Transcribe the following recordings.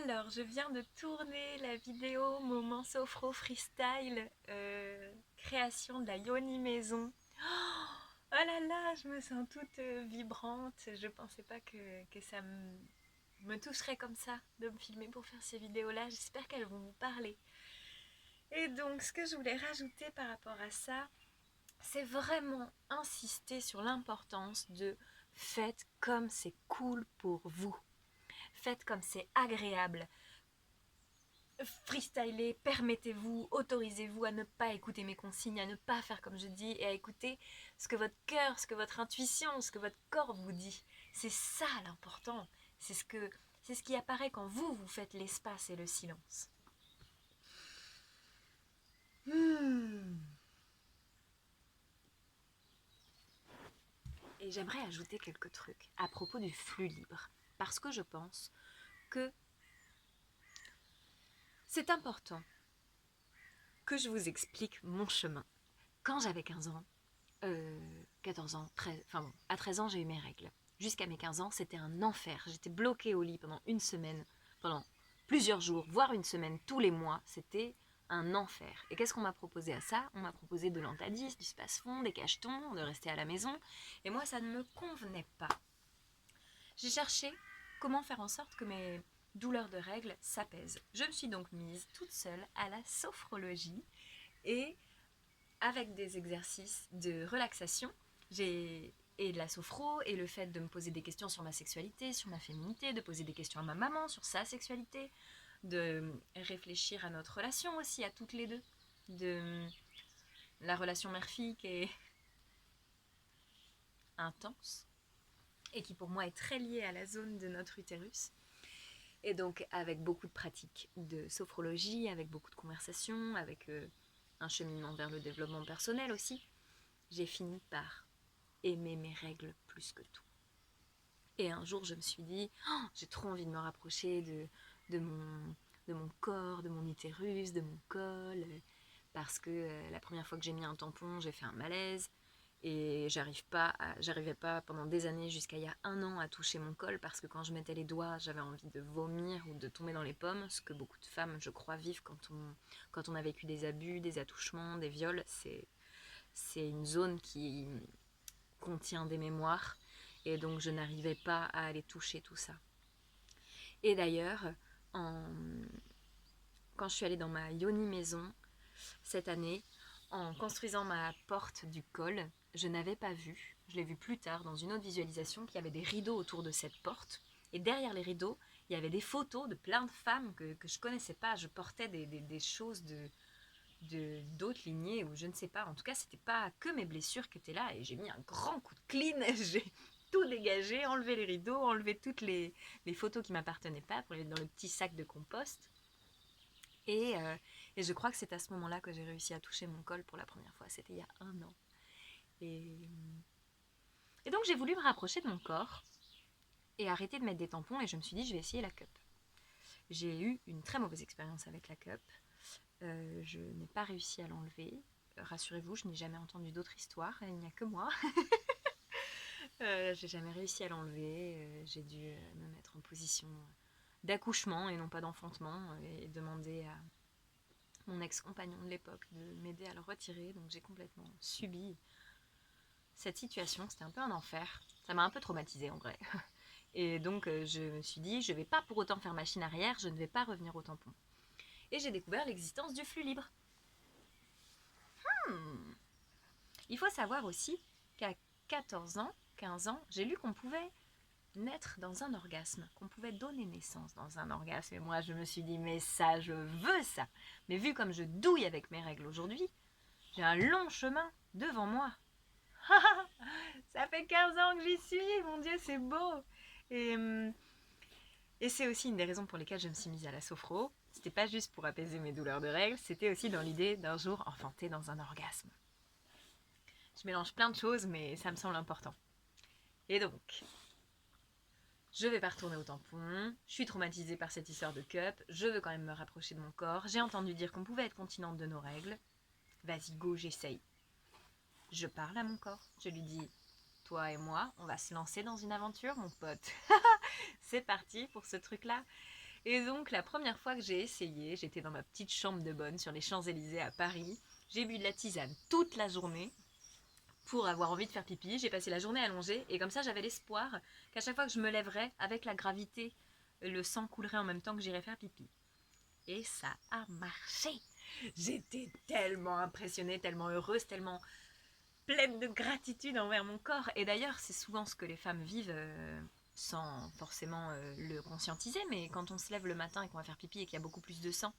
Alors, je viens de tourner la vidéo Moment Sophro Freestyle, création de la Yoni Maison. Oh là là, je me sens toute vibrante. Je pensais pas que ça me toucherait comme ça de me filmer pour faire ces vidéos-là. J'espère qu'elles vont vous parler. Et donc, ce que je voulais rajouter par rapport à ça, c'est vraiment insister sur l'importance de faites comme c'est cool pour vous. Faites comme c'est agréable. Freestylez, permettez-vous, autorisez-vous à ne pas écouter mes consignes, à ne pas faire comme je dis et à écouter ce que votre cœur, ce que votre intuition, ce que votre corps vous dit. C'est ça l'important. C'est ce qui apparaît quand vous faites l'espace et le silence. Et j'aimerais ajouter quelques trucs à propos du flux libre. Parce que je pense que c'est important que je vous explique mon chemin. Quand j'avais 15 ans, 14 ans, 13, enfin bon, à 13 ans, j'ai eu mes règles. Jusqu'à mes 15 ans, c'était un enfer. J'étais bloquée au lit pendant une semaine, pendant plusieurs jours, voire une semaine, tous les mois. C'était un enfer. Et qu'est-ce qu'on m'a proposé à ça? On m'a proposé de l'Antadis, du Spasfon, des cachetons, de rester à la maison. Et moi, ça ne me convenait pas. J'ai cherché comment faire en sorte que mes douleurs de règles s'apaisent. Je me suis donc mise toute seule à la sophrologie et avec des exercices de relaxation et de la sophro et le fait de me poser des questions sur ma sexualité, sur ma féminité, de poser des questions à ma maman sur sa sexualité, de réfléchir à notre relation aussi, à toutes les deux, de la relation mère-fille qui est intense et qui pour moi est très liée à la zone de notre utérus. Et donc avec beaucoup de pratiques de sophrologie, avec beaucoup de conversations, avec un cheminement vers le développement personnel aussi, j'ai fini par aimer mes règles plus que tout. Et un jour, je me suis dit, oh, j'ai trop envie de me rapprocher de, mon, de mon corps, de mon utérus, de mon col, parce que la première fois que j'ai mis un tampon, j'ai fait un malaise, et j'arrivais pas pendant des années, jusqu'à il y a un an, à toucher mon col, parce que quand je mettais les doigts, j'avais envie de vomir ou de tomber dans les pommes, ce que beaucoup de femmes, je crois, vivent quand on a vécu des abus, des attouchements, des viols. C'est une zone qui contient des mémoires et donc je n'arrivais pas à aller toucher tout ça. Et d'ailleurs, en... quand je suis allée dans ma Yoni maison cette année, en construisant ma porte du col, je n'avais pas vu, je l'ai vu plus tard dans une autre visualisation, qu'il y avait des rideaux autour de cette porte. Et derrière les rideaux, il y avait des photos de plein de femmes que je connaissais pas. Je portais des choses d'autres lignées ou je ne sais pas. En tout cas, c'était pas que mes blessures qui étaient là et j'ai mis un grand coup de clean. J'ai tout dégagé, enlevé les rideaux, enlevé toutes les photos qui m'appartenaient pas pour les mettre dans le petit sac de compost. Et, euh, et je crois que c'est à ce moment-là que j'ai réussi à toucher mon col pour la première fois. C'était il y a un an. Et, et donc j'ai voulu me rapprocher de mon corps et arrêter de mettre des tampons et je me suis dit je vais essayer la cup. J'ai eu une très mauvaise expérience avec la cup. Je n'ai pas réussi à l'enlever. Rassurez-vous, je n'ai jamais entendu d'autres histoires, il n'y a que moi. J'ai jamais réussi à l'enlever. J'ai dû me mettre en position d'accouchement et non pas d'enfantement et demander à mon ex-compagnon de l'époque de m'aider à le retirer. Donc j'ai complètement subi cette situation. C'était un peu un enfer. Ça m'a un peu traumatisée en vrai. Et donc je me suis dit, je ne vais pas pour autant faire machine arrière, je ne vais pas revenir au tampon. Et j'ai découvert l'existence du flux libre. Il faut savoir aussi qu'à 14 ans, 15 ans, j'ai lu qu'on pouvait naître dans un orgasme, qu'on pouvait donner naissance dans un orgasme. Et moi, je me suis dit, mais ça, je veux ça. Mais vu comme je douille avec mes règles aujourd'hui, j'ai un long chemin devant moi. Ça fait 15 ans que j'y suis, mon Dieu, c'est beau. Et, et c'est aussi une des raisons pour lesquelles je me suis mise à la sophro. C'était pas juste pour apaiser mes douleurs de règles, c'était aussi dans l'idée d'un jour enfanter dans un orgasme. Je mélange plein de choses, mais ça me semble important. Et donc, je vais pas retourner au tampon, je suis traumatisée par cette histoire de cup, je veux quand même me rapprocher de mon corps, j'ai entendu dire qu'on pouvait être continente de nos règles. Vas-y, go, j'essaye. Je parle à mon corps, je lui dis, toi et moi, on va se lancer dans une aventure, mon pote. C'est parti pour ce truc-là. Et donc la première fois que j'ai essayé, j'étais dans ma petite chambre de bonne sur les Champs-Élysées à Paris. J'ai bu de la tisane toute la journée pour avoir envie de faire pipi. J'ai passé la journée allongée et comme ça j'avais l'espoir qu'à chaque fois que je me lèverais, avec la gravité, le sang coulerait en même temps que j'irais faire pipi. Et ça a marché. J'étais tellement impressionnée, tellement heureuse, tellement pleine de gratitude envers mon corps. Et d'ailleurs, c'est souvent ce que les femmes vivent sans forcément le conscientiser, mais quand on se lève le matin et qu'on va faire pipi et qu'il y a beaucoup plus de sang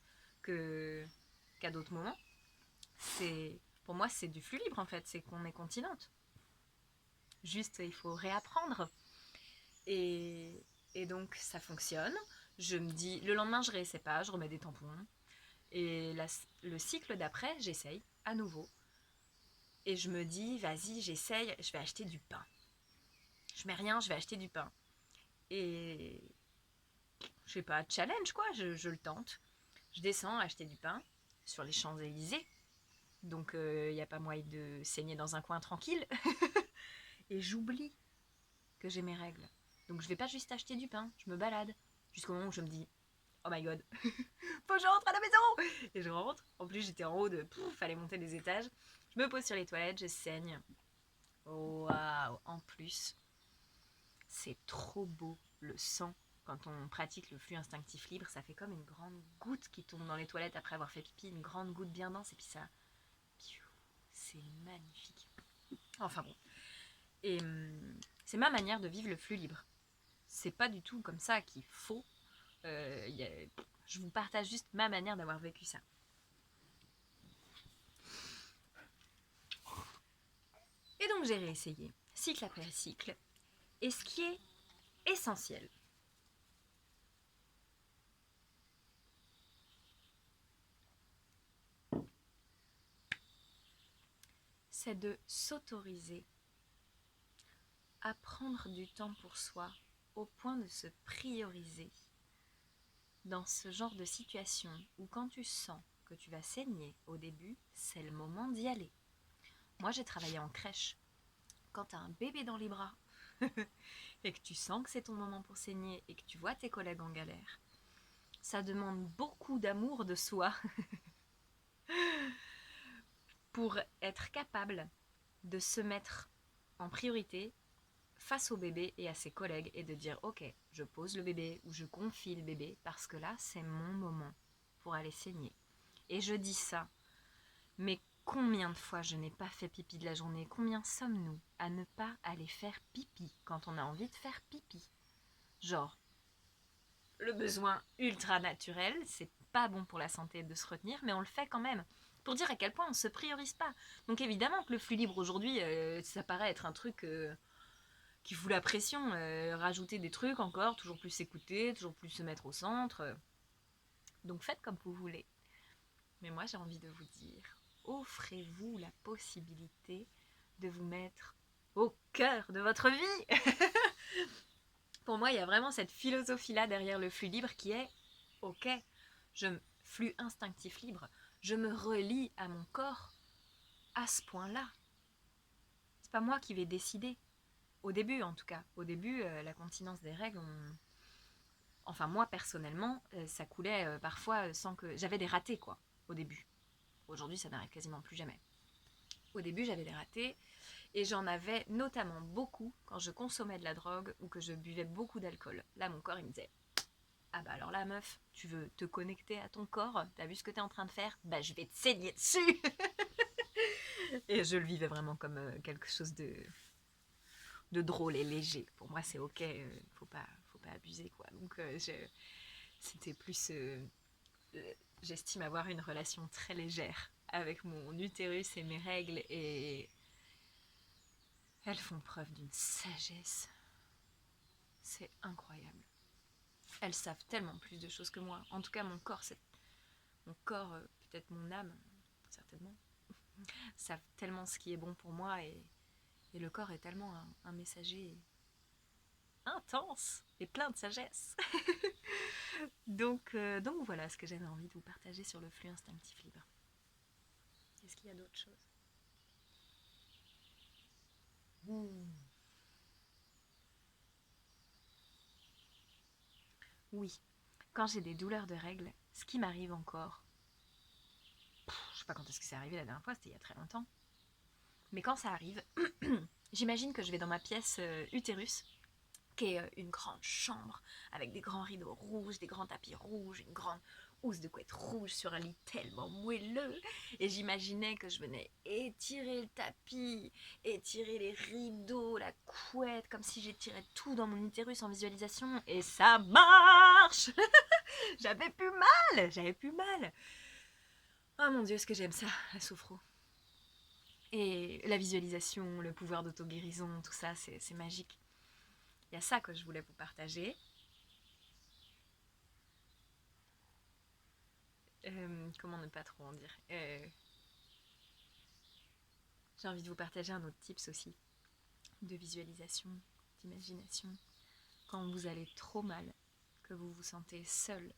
qu'à d'autres moments, pour moi c'est du flux libre en fait, c'est qu'on est continente. Juste, il faut réapprendre. Et, et donc ça fonctionne. Je me dis, le lendemain je réessaie pas, je remets des tampons. Et le cycle d'après, j'essaye à nouveau. Et je me dis, vas-y, j'essaye, je vais acheter du pain. Je mets rien, je vais acheter du pain. Et je sais pas, challenge quoi, je le tente. Je descends acheter du pain sur les Champs-Élysées. Donc il n'y a pas moyen de saigner dans un coin tranquille. Et j'oublie que j'ai mes règles. Donc je vais pas juste acheter du pain, je me balade. Jusqu'au moment où je me dis, oh my god, faut que je rentre à la maison. Et je rentre. En plus j'étais en haut de, fallait monter des étages. Je me pose sur les toilettes, je saigne. Waouh, en plus, c'est trop beau le sang. Quand on pratique le flux instinctif libre, ça fait comme une grande goutte qui tombe dans les toilettes après avoir fait pipi, une grande goutte bien dense, et puis ça, c'est magnifique. Enfin bon. Et c'est ma manière de vivre le flux libre. C'est pas du tout comme ça qu'il faut. Je vous partage juste ma manière d'avoir vécu ça. Et donc j'ai réessayé, cycle après cycle. Et ce qui est essentiel, c'est de s'autoriser à prendre du temps pour soi au point de se prioriser dans ce genre de situation où quand tu sens que tu vas saigner au début, c'est le moment d'y aller. Moi j'ai travaillé en crèche. Quand tu as un bébé dans les bras et que tu sens que c'est ton moment pour saigner et que tu vois tes collègues en galère, ça demande beaucoup d'amour de soi pour être capable de se mettre en priorité face au bébé et à ses collègues et de dire ok, je pose le bébé ou je confie le bébé parce que là c'est mon moment pour aller saigner. Et je dis ça, mais combien de fois je n'ai pas fait pipi de la journée? Combien sommes-nous à ne pas aller faire pipi quand on a envie de faire pipi? Genre, le besoin ultra naturel, c'est pas bon pour la santé de se retenir, mais on le fait quand même. Pour dire à quel point on se priorise pas. Donc évidemment que le flux libre aujourd'hui, ça paraît être un truc qui fout la pression. Rajouter des trucs encore, toujours plus s'écouter, toujours plus se mettre au centre. Donc faites comme vous voulez. Mais moi j'ai envie de vous dire, offrez-vous la possibilité de vous mettre au cœur de votre vie. Pour moi, il y a vraiment cette philosophie-là derrière le flux libre qui est ok, flux instinctif libre, je me relie à mon corps à ce point-là. C'est pas moi qui vais décider. Au début, en tout cas. Au début, la continence des règles, enfin moi personnellement, ça coulait parfois sans que... J'avais des ratés, quoi, au début. Aujourd'hui, ça n'arrive quasiment plus jamais. Au début, j'avais des ratés et j'en avais notamment beaucoup quand je consommais de la drogue ou que je buvais beaucoup d'alcool. Là, mon corps, il me disait ah bah alors là, meuf, tu veux te connecter à ton corps, t'as vu ce que t'es en train de faire, bah je vais te saigner dessus. Et je le vivais vraiment comme quelque chose de drôle et léger. Pour moi, c'est ok, faut pas abuser quoi. Donc c'était plus, j'estime avoir une relation très légère avec mon utérus et mes règles et elles font preuve d'une sagesse. C'est incroyable. Elles savent tellement plus de choses que moi. En tout cas, mon corps, peut-être mon âme, certainement, savent tellement ce qui est bon pour moi et le corps est tellement un messager intense et plein de sagesse. Donc voilà ce que j'avais envie de vous partager sur le flux instinctif libre. Est-ce qu'il y a d'autres choses? Oui, quand j'ai des douleurs de règles, ce qui m'arrive encore, je sais pas quand est-ce que c'est arrivé la dernière fois, c'était il y a très longtemps, mais quand ça arrive, j'imagine que je vais dans ma pièce utérus, qui est une grande chambre avec des grands rideaux rouges, des grands tapis rouges, une grande housse de couette rouge sur un lit tellement moelleux. Et j'imaginais que je venais étirer le tapis, étirer les rideaux, la couette, comme si j'étirais tout dans mon utérus en visualisation. Et ça marche. J'avais plus mal. Oh mon Dieu, est-ce que j'aime ça, la sophro. Et la visualisation, le pouvoir d'auto-guérison, tout ça, c'est magique. Il y a ça que je voulais vous partager. Comment ne pas trop en dire J'ai envie de vous partager un autre tips aussi, de visualisation, d'imagination. Quand vous allez trop mal, que vous vous sentez seule,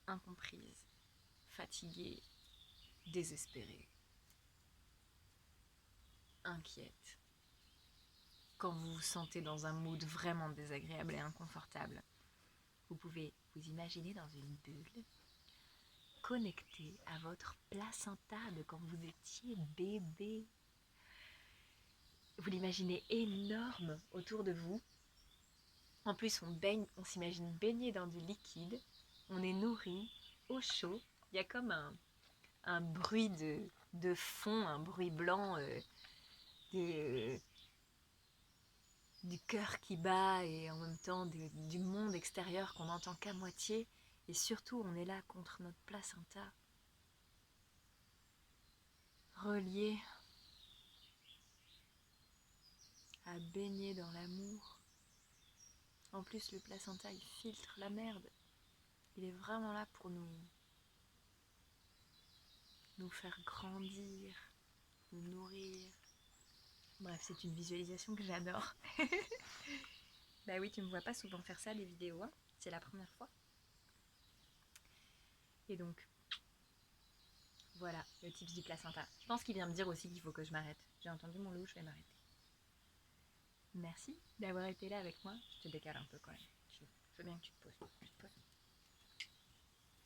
incomprise, fatiguée, désespérée, inquiète, quand vous vous sentez dans un mood vraiment désagréable et inconfortable, vous pouvez vous imaginer dans une bulle, connecté à votre placenta de quand vous étiez bébé. Vous l'imaginez énorme autour de vous. En plus, on s'imagine baigner dans du liquide. On est nourri, au chaud. Il y a comme un bruit de fond, un bruit blanc du cœur qui bat et en même temps du monde extérieur qu'on n'entend qu'à moitié. Et surtout, on est là contre notre placenta, relié à baigner dans l'amour. En plus, le placenta, il filtre la merde. Il est vraiment là pour nous faire grandir, nous nourrir. Bref, c'est une visualisation que j'adore. Bah oui, tu me vois pas souvent faire ça, des vidéos, hein. C'est la première fois. Et donc, voilà, le tips du placenta. Je pense qu'il vient me dire aussi qu'il faut que je m'arrête. J'ai entendu mon loup, je vais m'arrêter. Merci d'avoir été là avec moi. Je te décale un peu quand même. Je veux bien que tu te poses. Tu te poses.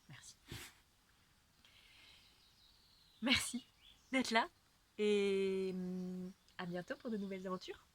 Merci. Merci d'être là. Et à bientôt pour de nouvelles aventures.